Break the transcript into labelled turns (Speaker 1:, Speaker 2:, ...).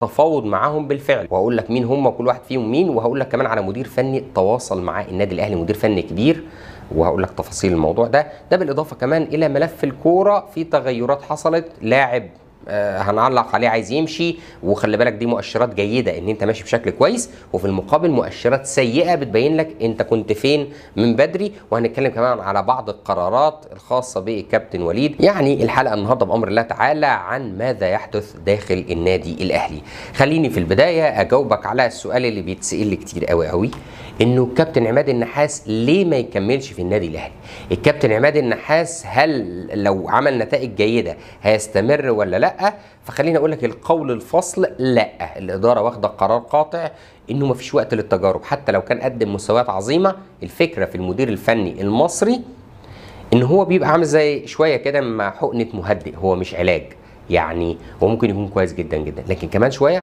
Speaker 1: تفاوض معاهم بالفعل، وهقول لك مين هم وكل واحد فيهم مين، وهقول لك كمان على مدير فني تواصل مع النادي الاهلي، مدير فني كبير، وهقول لك تفاصيل الموضوع ده بالاضافه كمان الى ملف الكوره في تغيرات حصلت. لاعب هنعلق عليه عايز يمشي، وخلي بالك دي مؤشرات جيده ان انت ماشي بشكل كويس، وفي المقابل مؤشرات سيئه بتبين لك انت كنت فين من بدري. وهنتكلم كمان على بعض القرارات الخاصه بالكابتن وليد. يعني الحلقه النهارده بامر الله تعالى عن ماذا يحدث داخل النادي الاهلي. خليني في البدايه اجاوبك على السؤال اللي بيتسال لي كتير قوي، انه الكابتن عماد النحاس ليه ما يكملش في النادي الاهلي؟ الكابتن عماد النحاس هل لو عمل نتائج جيده هيستمر ولا لا؟ فخليني اقول لك القول الفصل لا، الاداره واخده قرار قاطع انه ما فيش وقت للتجارب. حتى لو كان قدم مستويات عظيمه، الفكره في المدير الفني المصري ان هو بيبقى عامل زي شويه كده مع حقنه مهدئ، هو مش علاج. يعني هو ممكن يكون كويس جدا جدا، لكن كمان شويه